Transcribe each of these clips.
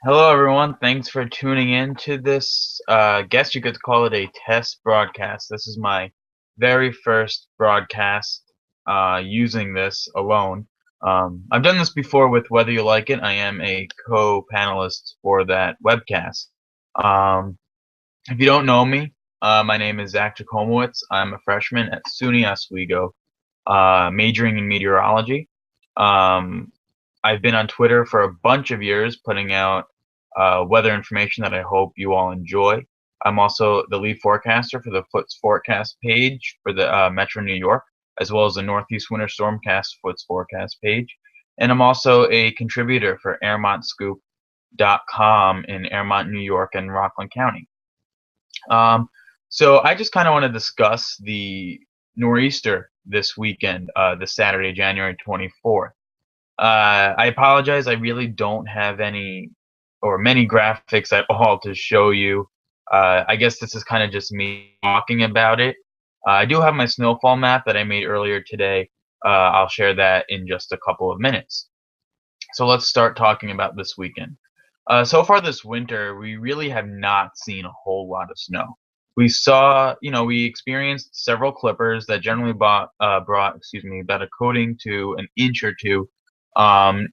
Hello, everyone. Thanks for tuning in to this. Guess you could call it a test broadcast. This is my very first broadcast using this alone. I've done this before with Whether You Like It. I am a co-panelist for that webcast. Um, if you don't know me, my name is Zach Jacomowitz. I'm a freshman at SUNY Oswego, majoring in meteorology. Um, I've been on Twitter for a bunch of years, putting out weather information that I hope you all enjoy. I'm also the lead forecaster for the Foots Forecast page for the Metro New York, as well as the Northeast Winter Stormcast Foots Forecast page. And I'm also a contributor for AirmontScoop.com in Airmont, New York, and Rockland County. Um, so I just kind of want to discuss the nor'easter this weekend, this Saturday, January 24th. I apologize. I really don't have any or many graphics at all to show you. I guess this is kind of just me talking about it. I do have my snowfall map that I made earlier today. I'll share that in just a couple of minutes. So let's start talking about this weekend. So far this winter, we really have not seen a whole lot of snow. We experienced several clippers that generally brought, about a coating to an inch or two.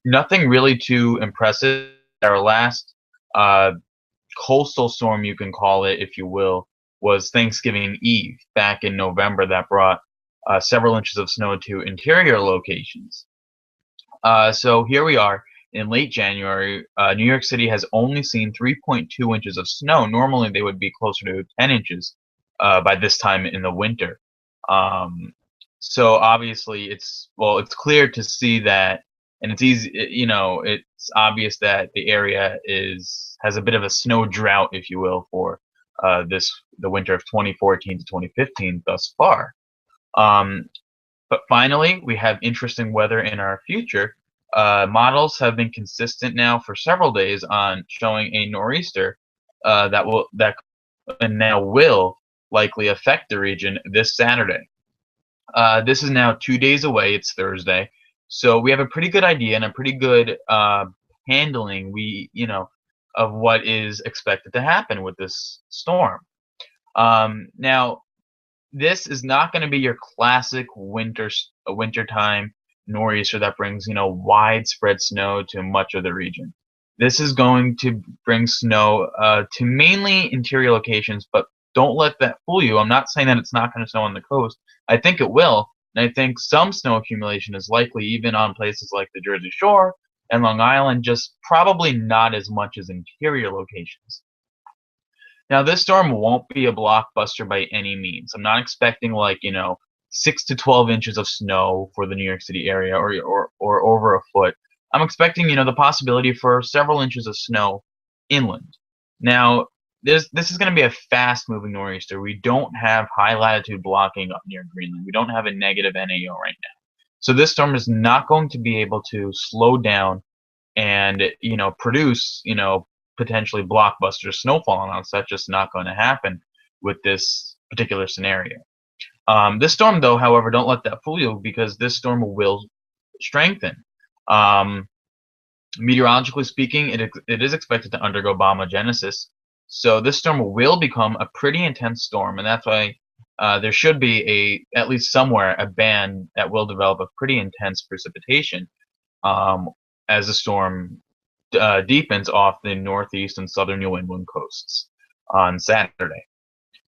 Nothing really too impressive. Our last uh, coastal storm, you can call it, if you will, was Thanksgiving Eve back in November that brought several inches of snow to interior locations. So here we are in late January. New York City has only seen 3.2 inches of snow. Normally, they would be closer to 10 inches by this time in the winter. Um, so obviously, it's clear to see that, and it's easy. It's obvious that the area has a bit of a snow drought, if you will, for the winter of 2014 to 2015 thus far. Um, but finally, we have interesting weather in our future. Models have been consistent now for several days on showing a nor'easter that and now will likely affect the region this Saturday. This is now 2 days away. It's Thursday, so we have a pretty good idea and a pretty good handling of what is expected to happen with this storm. Now, this is not going to be your classic wintertime nor'easter that brings widespread snow to much of the region. This is going to bring snow to mainly interior locations, but don't let that fool you. I'm not saying that it's not going to snow on the coast. I think it will, and I think some snow accumulation is likely even on places like the Jersey Shore and Long Island, just probably not as much as interior locations. Now, this storm won't be a blockbuster by any means. I'm not expecting 6 to 12 inches of snow for the New York City area or over a foot. I'm expecting the possibility for several inches of snow inland. Now, this is going to be a fast-moving nor'easter. We don't have high latitude blocking up near Greenland. We don't have a negative NAO right now. So this storm is not going to be able to slow down and produce potentially blockbuster snowfall on us. That's just not going to happen with this particular scenario. This storm, though, however, don't let that fool you, because this storm will strengthen. Um, Meteorologically speaking, it is expected to undergo bombogenesis. So this storm will become a pretty intense storm, and that's why there should be at least somewhere a band that will develop a pretty intense precipitation um, as the storm deepens off the northeast and southern New England coasts on Saturday.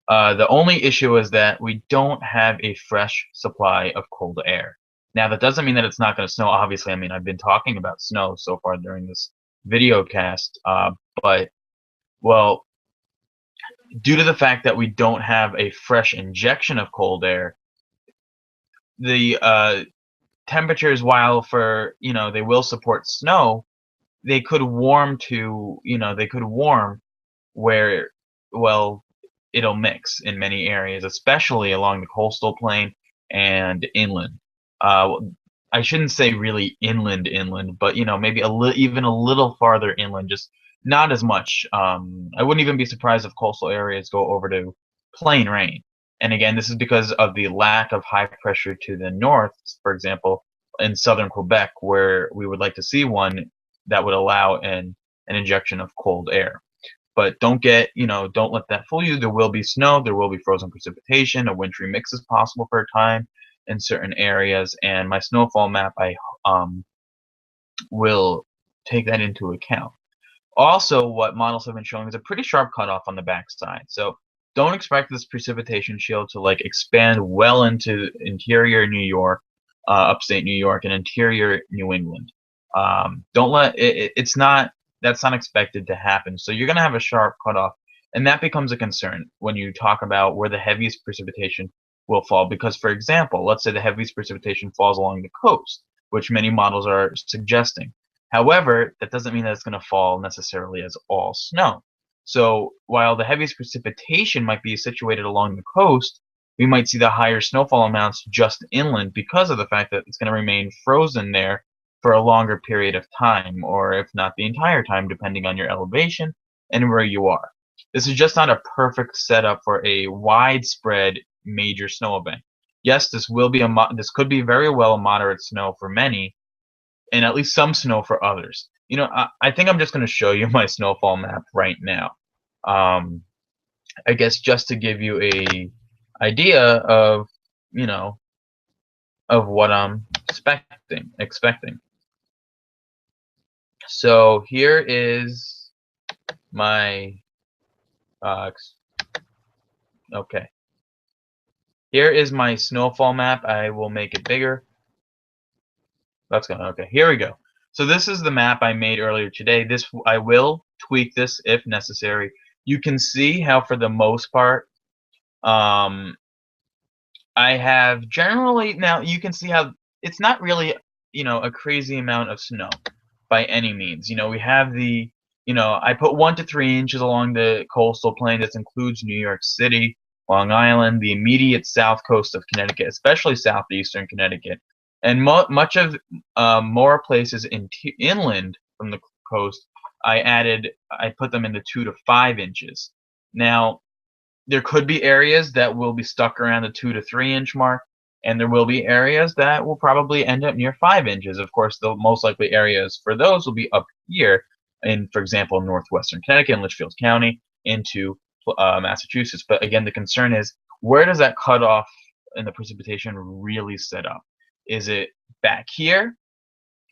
The only issue is that we don't have a fresh supply of cold air. Now, that doesn't mean that it's not going to snow. Obviously, I mean, I've been talking about snow so far during this video cast, but, well, due to the fact that we don't have a fresh injection of cold air, the temperatures, while they will support snow, they could warm where, well, it'll mix in many areas, especially along the coastal plain and inland. I shouldn't say really inland, but maybe even a little farther inland, just not as much. I wouldn't even be surprised if coastal areas go over to plain rain. And again, this is because of the lack of high pressure to the north, for example, in southern Quebec, where we would like to see one that would allow an an injection of cold air. But don't let that fool you. There will be snow, there will be frozen precipitation, a wintry mix is possible for a time in certain areas, and my snowfall map I will take that into account. Also, what models have been showing is a pretty sharp cutoff on the backside. So don't expect this precipitation shield to like expand well into interior New York, upstate New York, and interior New England. Don't let it's not that's not expected to happen. So you're going to have a sharp cutoff, and that becomes a concern when you talk about where the heaviest precipitation will fall. Because, for example, let's say the heaviest precipitation falls along the coast, which many models are suggesting. However, that doesn't mean that it's going to fall necessarily as all snow. So while the heaviest precipitation might be situated along the coast, we might see the higher snowfall amounts just inland because of the fact that it's going to remain frozen there for a longer period of time, or if not the entire time, depending on your elevation and where you are. This is just not a perfect setup for a widespread major snow event. Yes, this could be very well a moderate snow for many, and at least some snow for others. I think I'm just going to show you my snowfall map right now. I guess just to give you a idea of of what I'm expecting. So here is my okay. Here is my snowfall map. I will make it bigger. Okay. Here we go. So this is the map I made earlier today. I will tweak this if necessary. You can see how, for the most part, I have generally, now you can see how it's not really a crazy amount of snow by any means. We have I put 1 to 3 inches along the coastal plain. This includes New York City, Long Island, the immediate south coast of Connecticut, especially southeastern Connecticut, and much of more places inland from the coast. I put them in the 2 to 5 inches. Now, there could be areas that will be stuck around the 2 to 3 inch mark, and there will be areas that will probably end up near 5 inches. Of course, the most likely areas for those will be up here in, for example, northwestern Connecticut and Litchfield County into Massachusetts. But again, the concern is, where does that cutoff in the precipitation really set up? Is it back here,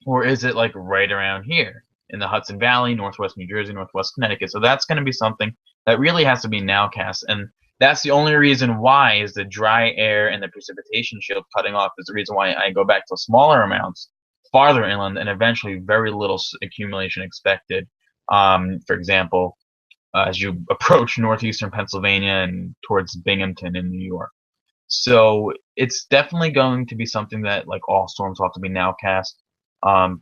or is it like right around here in the Hudson Valley, northwest New Jersey, northwest Connecticut? So that's going to be something that really has to be nowcast, and that's the only reason why is the dry air and the precipitation shield cutting off is the reason why I go back to smaller amounts farther inland, and eventually very little accumulation expected. For example, as you approach northeastern Pennsylvania and towards Binghamton in New York. So it's definitely going to be something that, like all storms, will have to be nowcast.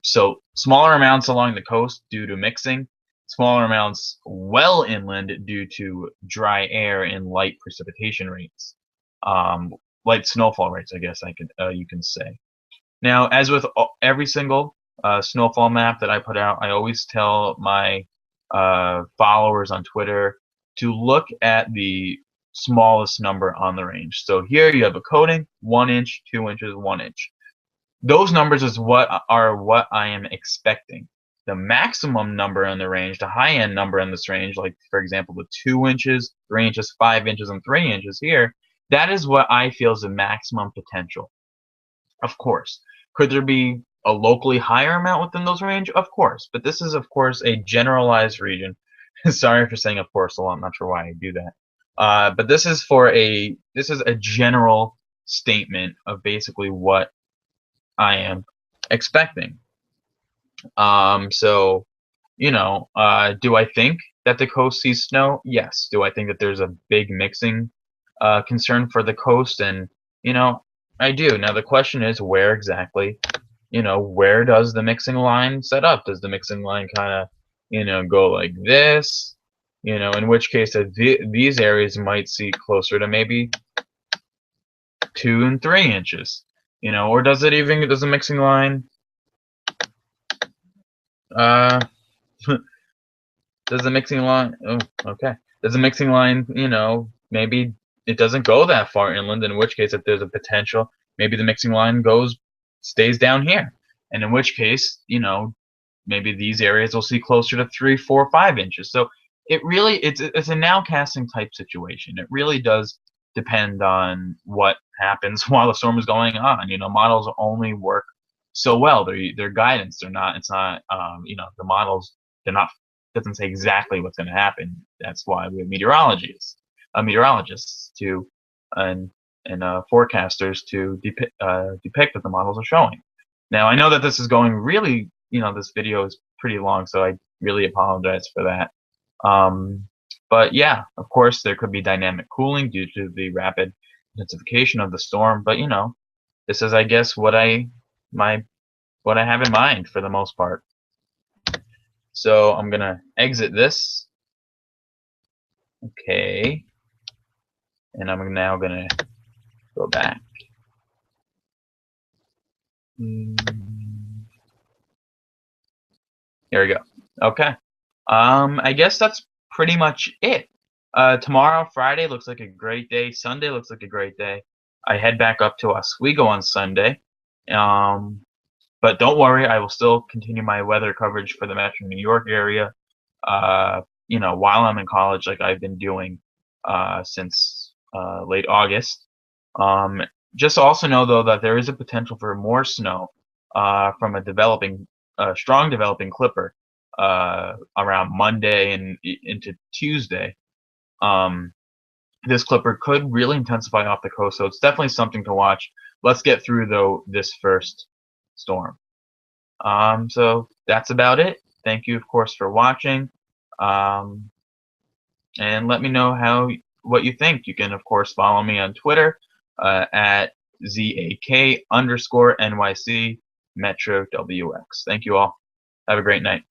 So smaller amounts along the coast due to mixing, smaller amounts well inland due to dry air and light precipitation rates, light snowfall rates, I guess you can say. Now, as with every single snowfall map that I put out, I always tell my followers on Twitter to look at the smallest number on the range. So here you have a coding, 1 inch, 2 inches, 1 inch. Those numbers is what I am expecting. The maximum number in the range, the high-end number in this range, like for example the 2 inches, 3 inches, 5 inches, and 3 inches here, that is what I feel is the maximum potential. Of course, could there be a locally higher amount within those range? Of course, but this is of course a generalized region. Sorry for saying of course a lot. I'm not sure why I do that. But this is a general statement of basically what I am expecting. So, do I think that the coast sees snow? Yes. Do I think that there's a big mixing concern for the coast? And, I do. Now, the question is, where exactly, where does the mixing line set up? Does the mixing line kind of, go like this? In which case these areas might see closer to maybe 2 and 3 inches. Or does the mixing line does the mixing line does the mixing line, maybe it doesn't go that far inland, in which case if there's a potential, maybe the mixing line stays down here, and in which case, maybe these areas will see closer to 3, 4, 5 inches. So it's a nowcasting type situation. It really does depend on what happens while the storm is going on. Models only work so well. They're guidance. They're not. It's not. The models. They're not. Doesn't say exactly what's going to happen. That's why we have meteorologists to and forecasters to depict what the models are showing. Now I know that this is going really. This video is pretty long, so I really apologize for that. But yeah, of course, there could be dynamic cooling due to the rapid intensification of the storm. But this is, I guess, what I have in mind for the most part. So I'm gonna exit this. Okay, and I'm now gonna go back. Here we go. Okay. I guess that's pretty much it. Tomorrow, Friday, looks like a great day. Sunday looks like a great day. I head back up to Oswego on Sunday. But don't worry, I will still continue my weather coverage for the Metro New York area. While I'm in college, like I've been doing since late August. Just also know though that there is a potential for more snow from a strong developing clipper around Monday and into Tuesday. This clipper could really intensify off the coast, so it's definitely something to watch. Let's get through though this first storm. So that's about it. Thank you, of course, for watching. And let me know what you think. You can, of course, follow me on Twitter at ZAK_NYC Metro WX. Thank you all. Have a great night.